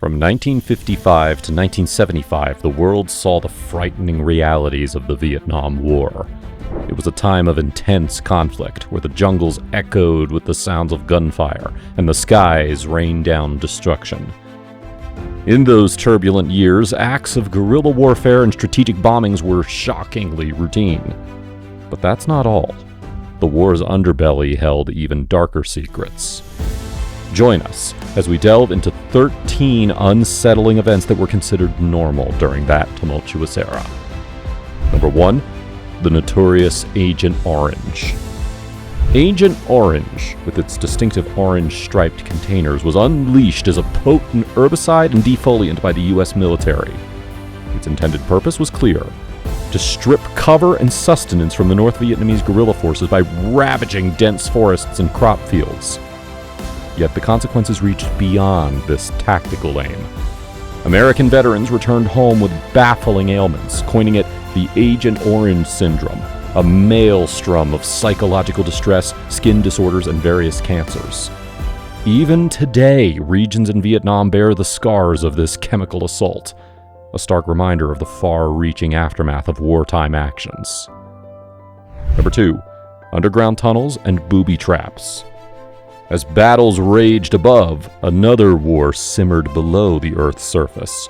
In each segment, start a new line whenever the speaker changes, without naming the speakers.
From 1955 to 1975, the world saw the frightening realities of the Vietnam War. It was a time of intense conflict, where the jungles echoed with the sounds of gunfire, and the skies rained down destruction. In those turbulent years, acts of guerrilla warfare and strategic bombings were shockingly routine. But that's not all. The war's underbelly held even darker secrets. Join us as we delve into 13 unsettling events that were considered normal during that tumultuous era. Number 1. The notorious Agent Orange. Agent Orange, with its distinctive orange-striped containers, was unleashed as a potent herbicide and defoliant by the U.S. military. Its intended purpose was clear: to strip cover and sustenance from the North Vietnamese guerrilla forces by ravaging dense forests and crop fields. Yet the consequences reached beyond this tactical aim. American veterans returned home with baffling ailments, coining it the Agent Orange syndrome, a maelstrom of psychological distress, skin disorders, and various cancers. Even today, regions in Vietnam bear the scars of this chemical assault, a stark reminder of the far-reaching aftermath of wartime actions. Number 2. Underground tunnels and booby traps. As battles raged above, another war simmered below the Earth's surface.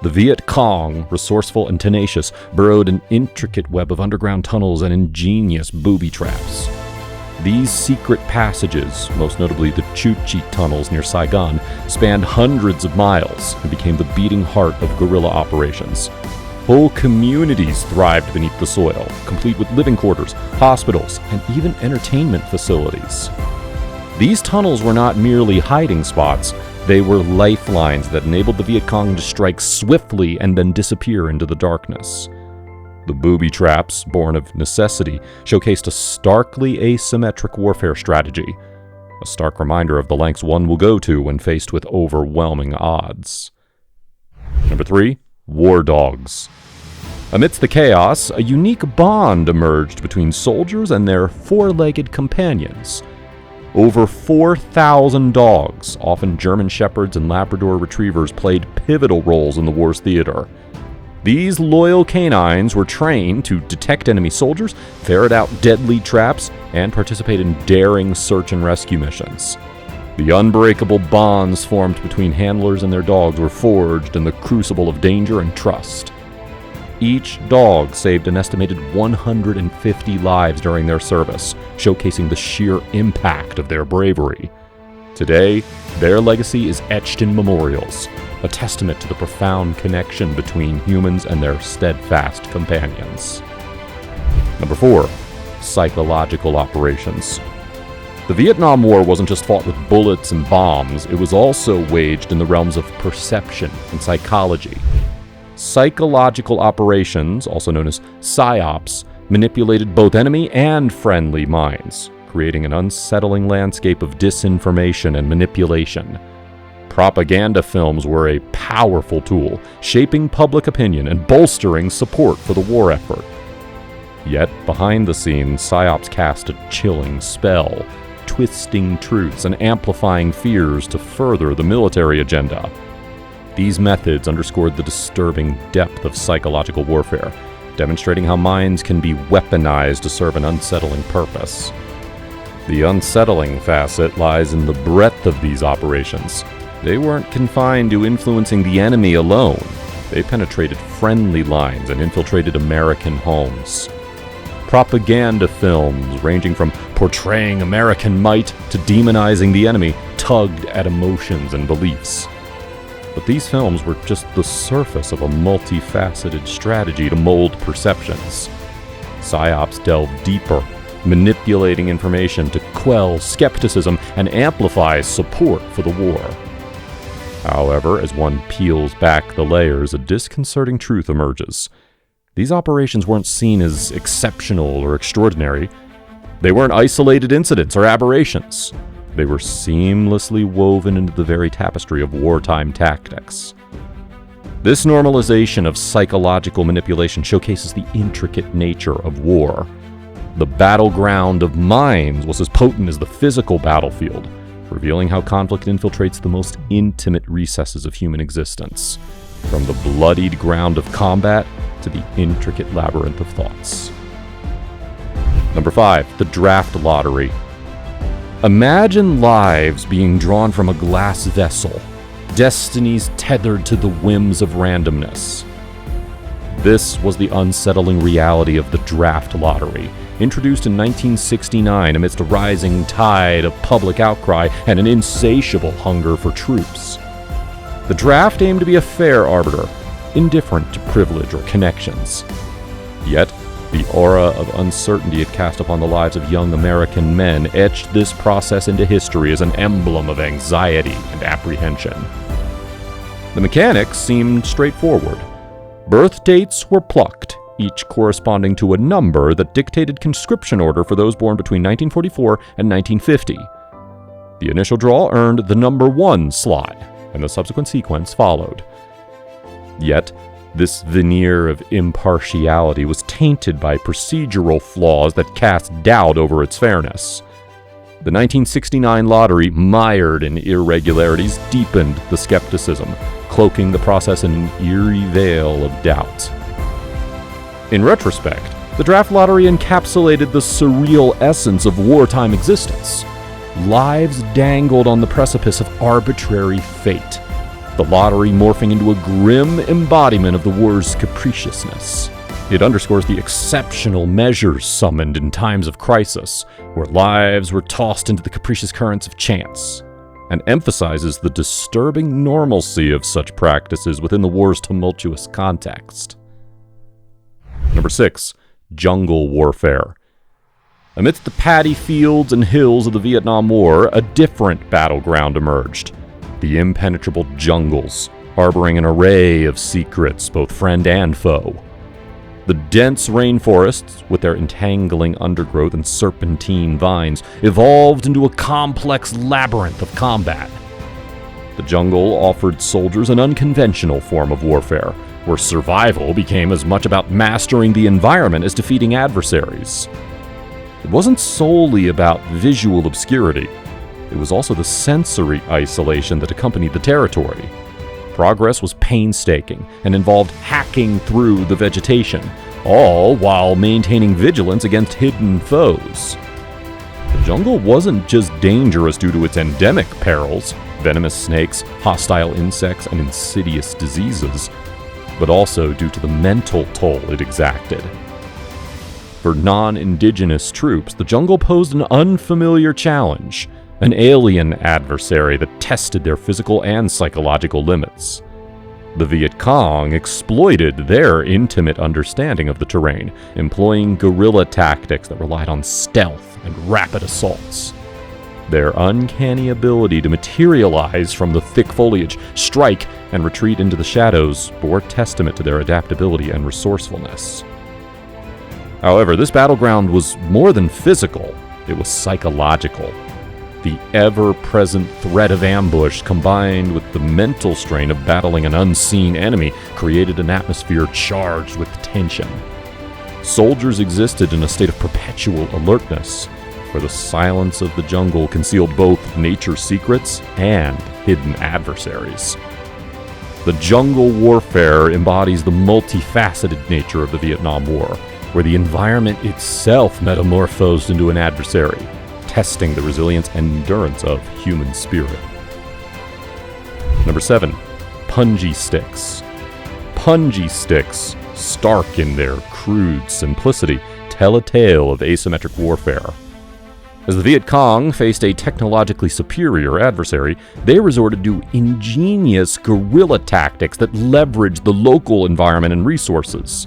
The Viet Cong, resourceful and tenacious, burrowed an intricate web of underground tunnels and ingenious booby traps. These secret passages, most notably the Chu Chi tunnels near Saigon, spanned hundreds of miles and became the beating heart of guerrilla operations. Whole communities thrived beneath the soil, complete with living quarters, hospitals, and even entertainment facilities. These tunnels were not merely hiding spots, they were lifelines that enabled the Viet Cong to strike swiftly and then disappear into the darkness. The booby traps, born of necessity, showcased a starkly asymmetric warfare strategy, a stark reminder of the lengths one will go to when faced with overwhelming odds. Number 3. War dogs. Amidst the chaos, a unique bond emerged between soldiers and their four-legged companions. Over 4,000 dogs, often German Shepherds and Labrador Retrievers, played pivotal roles in the war's theater. These loyal canines were trained to detect enemy soldiers, ferret out deadly traps, and participate in daring search and rescue missions. The unbreakable bonds formed between handlers and their dogs were forged in the crucible of danger and trust. Each dog saved an estimated 150 lives during their service, showcasing the sheer impact of their bravery. Today, their legacy is etched in memorials, a testament to the profound connection between humans and their steadfast companions. Number 4. Psychological operations. The Vietnam War wasn't just fought with bullets and bombs, it was also waged in the realms of perception and psychology. Psychological operations, also known as psyops, manipulated both enemy and friendly minds, creating an unsettling landscape of disinformation and manipulation. Propaganda films were a powerful tool, shaping public opinion and bolstering support for the war effort. Yet, behind the scenes, psyops cast a chilling spell, twisting truths and amplifying fears to further the military agenda. These methods underscored the disturbing depth of psychological warfare, demonstrating how minds can be weaponized to serve an unsettling purpose. The unsettling facet lies in the breadth of these operations. They weren't confined to influencing the enemy alone. They penetrated friendly lines and infiltrated American homes. Propaganda films, ranging from portraying American might to demonizing the enemy, tugged at emotions and beliefs. But these films were just the surface of a multifaceted strategy to mold perceptions. Psyops delved deeper, manipulating information to quell skepticism and amplify support for the war. However, as one peels back the layers, a disconcerting truth emerges. These operations weren't seen as exceptional or extraordinary. They weren't isolated incidents or aberrations. They were seamlessly woven into the very tapestry of wartime tactics. This normalization of psychological manipulation showcases the intricate nature of war. The battleground of minds was as potent as the physical battlefield, revealing how conflict infiltrates the most intimate recesses of human existence, from the bloodied ground of combat to the intricate labyrinth of thoughts. Number 5, the draft lottery. Imagine lives being drawn from a glass vessel, destinies tethered to the whims of randomness. This was the unsettling reality of the draft lottery, introduced in 1969 amidst a rising tide of public outcry and an insatiable hunger for truths. The draft aimed to be a fair arbiter, indifferent to privilege or connections. Yet, the aura of uncertainty it cast upon the lives of young American men etched this process into history as an emblem of anxiety and apprehension. The mechanics seemed straightforward. Birth dates were plucked, each corresponding to a number that dictated conscription order for those born between 1944 and 1950. The initial draw earned the number 1 slot, and the subsequent sequence followed. Yet, this veneer of impartiality was tainted by procedural flaws that cast doubt over its fairness. The 1969 lottery, mired in irregularities, deepened the skepticism, cloaking the process in an eerie veil of doubt. In retrospect, the draft lottery encapsulated the surreal essence of wartime existence. Lives dangled on the precipice of arbitrary fate, the lottery morphing into a grim embodiment of the war's capriciousness. It underscores the exceptional measures summoned in times of crisis, where lives were tossed into the capricious currents of chance, and emphasizes the disturbing normalcy of such practices within the war's tumultuous context. Number 6, jungle warfare. Amidst the paddy fields and hills of the Vietnam War, a different battleground emerged. The impenetrable jungles, harboring an array of secrets, both friend and foe. The dense rainforests, with their entangling undergrowth and serpentine vines, evolved into a complex labyrinth of combat. The jungle offered soldiers an unconventional form of warfare, where survival became as much about mastering the environment as defeating adversaries. It wasn't solely about visual obscurity. It was also the sensory isolation that accompanied the territory. Progress was painstaking and involved hacking through the vegetation, all while maintaining vigilance against hidden foes. The jungle wasn't just dangerous due to its endemic perils, venomous snakes, hostile insects, and insidious diseases, but also due to the mental toll it exacted. For non-indigenous troops, the jungle posed an unfamiliar challenge, an alien adversary that tested their physical and psychological limits. The Viet Cong exploited their intimate understanding of the terrain, employing guerrilla tactics that relied on stealth and rapid assaults. Their uncanny ability to materialize from the thick foliage, strike, and retreat into the shadows bore testament to their adaptability and resourcefulness. However, this battleground was more than physical, it was psychological. The ever-present threat of ambush, combined with the mental strain of battling an unseen enemy, created an atmosphere charged with tension. Soldiers existed in a state of perpetual alertness, where the silence of the jungle concealed both nature's secrets and hidden adversaries. The jungle warfare embodies the multifaceted nature of the Vietnam War, where the environment itself metamorphosed into an adversary, testing the resilience and endurance of human spirit. Number 7, punji sticks. Punji sticks, stark in their crude simplicity, tell a tale of asymmetric warfare. As the Viet Cong faced a technologically superior adversary, they resorted to ingenious guerrilla tactics that leveraged the local environment and resources.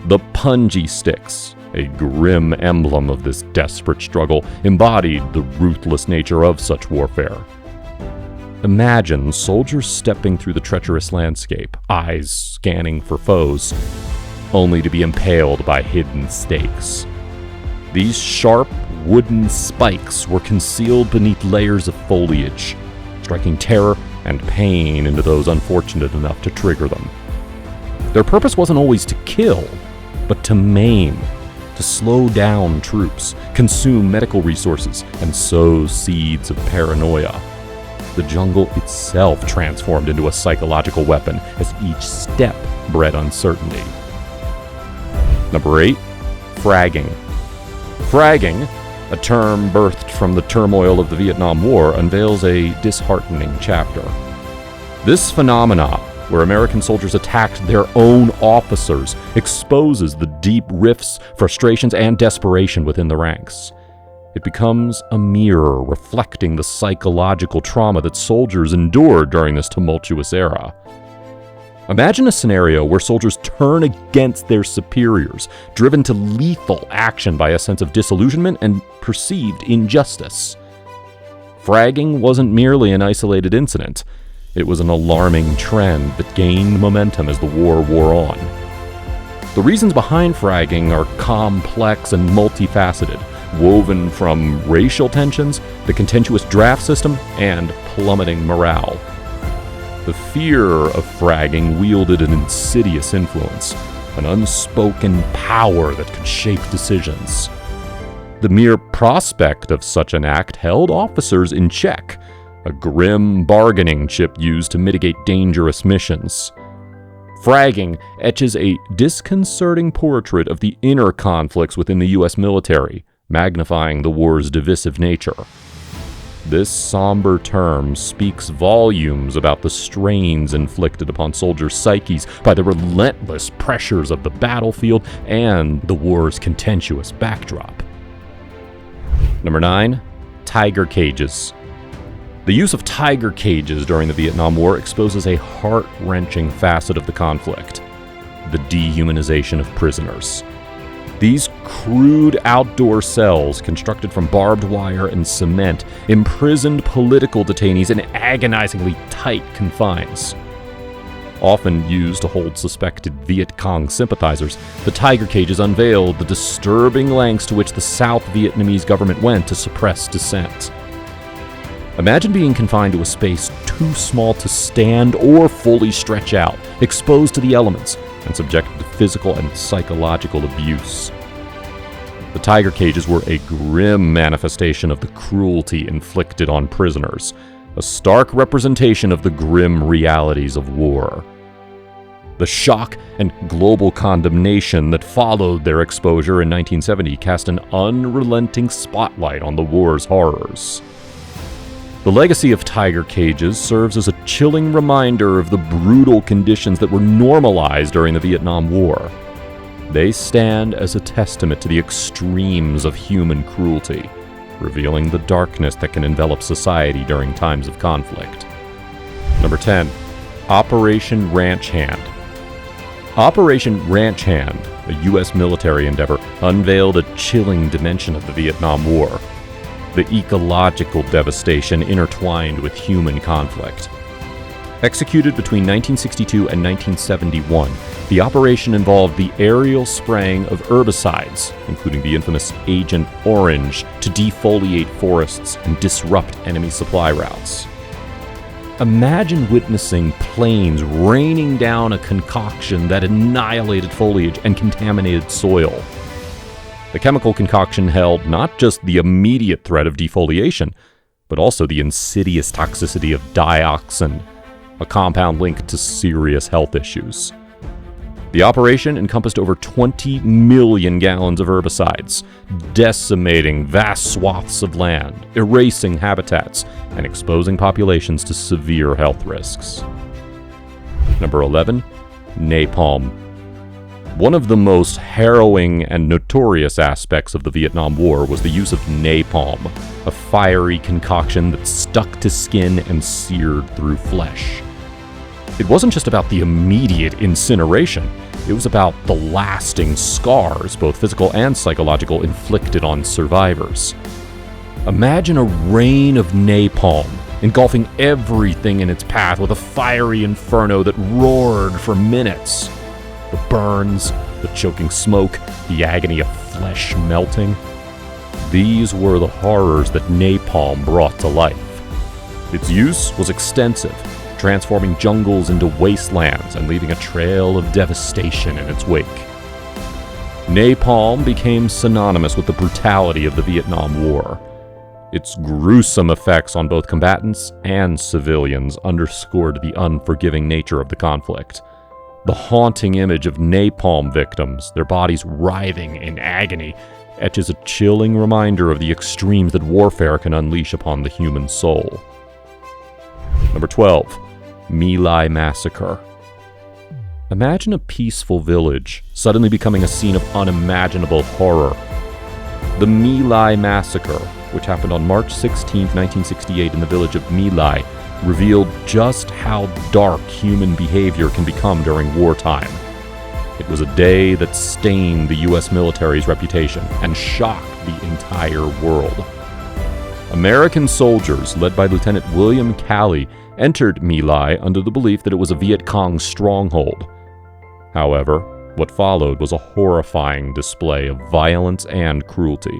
The punji sticks, a grim emblem of this desperate struggle, embodied the ruthless nature of such warfare. Imagine soldiers stepping through the treacherous landscape, eyes scanning for foes, only to be impaled by hidden stakes. These sharp, wooden spikes were concealed beneath layers of foliage, striking terror and pain into those unfortunate enough to trigger them. Their purpose wasn't always to kill, but to maim, to slow down troops, consume medical resources, and sow seeds of paranoia. The jungle itself transformed into a psychological weapon as each step bred uncertainty. Number 8. Fragging. Fragging, a term birthed from the turmoil of the Vietnam War, unveils a disheartening chapter. This phenomena, where American soldiers attacked their own officers, exposes the deep rifts, frustrations, and desperation within the ranks. It becomes a mirror reflecting the psychological trauma that soldiers endured during this tumultuous era. Imagine a scenario where soldiers turn against their superiors, driven to lethal action by a sense of disillusionment and perceived injustice. Fragging wasn't merely an isolated incident. It was an alarming trend that gained momentum as the war wore on. The reasons behind fragging are complex and multifaceted, woven from racial tensions, the contentious draft system, and plummeting morale. The fear of fragging wielded an insidious influence, an unspoken power that could shape decisions. The mere prospect of such an act held officers in check, a grim bargaining chip used to mitigate dangerous missions. Fragging etches a disconcerting portrait of the inner conflicts within the U.S. military, magnifying the war's divisive nature. This somber term speaks volumes about the strains inflicted upon soldiers' psyches by the relentless pressures of the battlefield and the war's contentious backdrop. Number 9. Tiger cages. The use of tiger cages during the Vietnam War exposes a heart-wrenching facet of the conflict: the dehumanization of prisoners. These crude outdoor cells, constructed from barbed wire and cement, imprisoned political detainees in agonizingly tight confines. Often used to hold suspected Viet Cong sympathizers, the tiger cages unveiled the disturbing lengths to which the South Vietnamese government went to suppress dissent. Imagine being confined to a space too small to stand or fully stretch out, exposed to the elements, and subjected to physical and psychological abuse. The tiger cages were a grim manifestation of the cruelty inflicted on prisoners, a stark representation of the grim realities of war. The shock and global condemnation that followed their exposure in 1970 cast an unrelenting spotlight on the war's horrors. The legacy of tiger cages serves as a chilling reminder of the brutal conditions that were normalized during the Vietnam War. They stand as a testament to the extremes of human cruelty, revealing the darkness that can envelop society during times of conflict. Number 10. Operation Ranch Hand. Operation Ranch Hand, a U.S. military endeavor, unveiled a chilling dimension of the Vietnam War: the ecological devastation intertwined with human conflict. Executed between 1962 and 1971, the operation involved the aerial spraying of herbicides, including the infamous Agent Orange, to defoliate forests and disrupt enemy supply routes. Imagine witnessing planes raining down a concoction that annihilated foliage and contaminated soil. The chemical concoction held not just the immediate threat of defoliation, but also the insidious toxicity of dioxin, a compound linked to serious health issues. The operation encompassed over 20 million gallons of herbicides, decimating vast swaths of land, erasing habitats, and exposing populations to severe health risks. Number 11. Napalm. One of the most harrowing and notorious aspects of the Vietnam War was the use of napalm, a fiery concoction that stuck to skin and seared through flesh. It wasn't just about the immediate incineration. It was about the lasting scars, both physical and psychological, inflicted on survivors. Imagine a rain of napalm, engulfing everything in its path with a fiery inferno that roared for minutes. The burns, the choking smoke, the agony of flesh melting. These were the horrors that napalm brought to life. Its use was extensive, transforming jungles into wastelands and leaving a trail of devastation in its wake. Napalm became synonymous with the brutality of the Vietnam War. Its gruesome effects on both combatants and civilians underscored the unforgiving nature of the conflict. The haunting image of napalm victims, their bodies writhing in agony, etches a chilling reminder of the extremes that warfare can unleash upon the human soul. Number 12. My Lai Massacre. Imagine a peaceful village suddenly becoming a scene of unimaginable horror. The My Lai Massacre, which happened on March 16, 1968 in the village of My Lai, revealed just how dark human behavior can become during wartime. It was a day that stained the U.S. military's reputation and shocked the entire world. American soldiers, led by Lieutenant William Calley, entered My Lai under the belief that it was a Viet Cong stronghold. However, what followed was a horrifying display of violence and cruelty.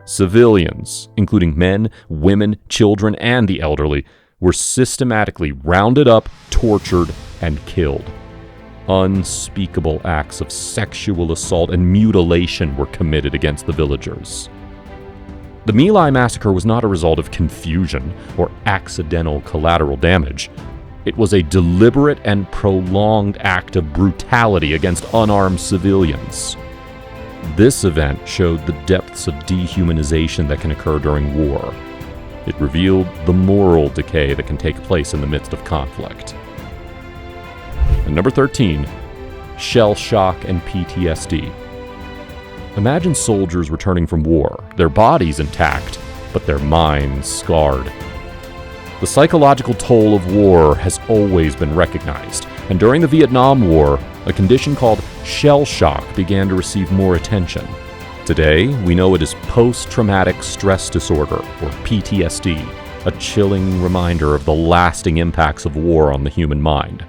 Civilians, including men, women, children, and the elderly, were systematically rounded up, tortured, and killed. Unspeakable acts of sexual assault and mutilation were committed against the villagers. The My Lai massacre was not a result of confusion or accidental collateral damage. It was a deliberate and prolonged act of brutality against unarmed civilians. This event showed the depths of dehumanization that can occur during war. It revealed the moral decay that can take place in the midst of conflict. And number 13, shell shock and PTSD. Imagine soldiers returning from war, their bodies intact, but their minds scarred. The psychological toll of war has always been recognized, and during the Vietnam War, a condition called shell shock began to receive more attention. Today, we know it as post-traumatic stress disorder, or PTSD, a chilling reminder of the lasting impacts of war on the human mind.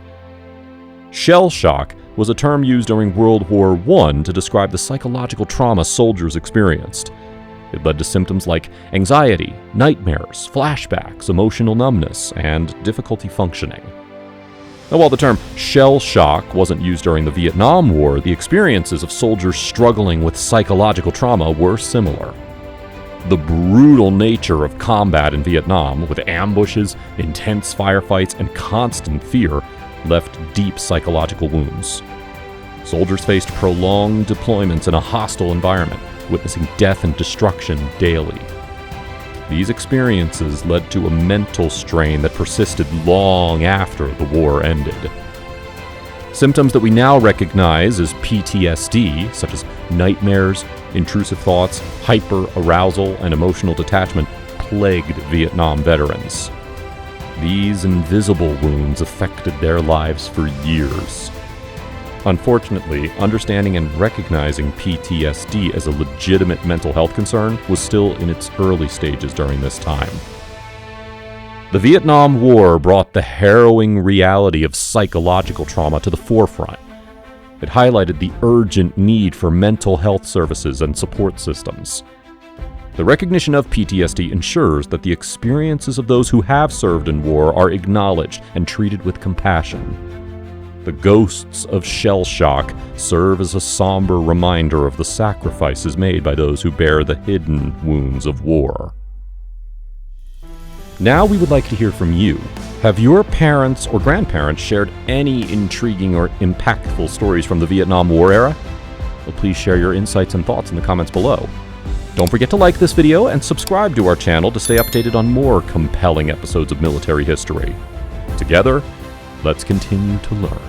Shell shock was a term used during World War I to describe the psychological trauma soldiers experienced. It led to symptoms like anxiety, nightmares, flashbacks, emotional numbness, and difficulty functioning. Now, while the term shell shock wasn't used during the Vietnam War, the experiences of soldiers struggling with psychological trauma were similar. The brutal nature of combat in Vietnam, with ambushes, intense firefights, and constant fear, left deep psychological wounds. Soldiers faced prolonged deployments in a hostile environment, witnessing death and destruction daily. These experiences led to a mental strain that persisted long after the war ended. Symptoms that we now recognize as PTSD, such as nightmares, intrusive thoughts, hyper-arousal, and emotional detachment, plagued Vietnam veterans. These invisible wounds affected their lives for years. Unfortunately, understanding and recognizing PTSD as a legitimate mental health concern was still in its early stages during this time. The Vietnam War brought the harrowing reality of psychological trauma to the forefront. It highlighted the urgent need for mental health services and support systems. The recognition of PTSD ensures that the experiences of those who have served in war are acknowledged and treated with compassion. The ghosts of shell shock serve as a somber reminder of the sacrifices made by those who bear the hidden wounds of war. Now we would like to hear from you. Have your parents or grandparents shared any intriguing or impactful stories from the Vietnam War era? Well, please share your insights and thoughts in the comments below. Don't forget to like this video and subscribe to our channel to stay updated on more compelling episodes of military history. Together, let's continue to learn.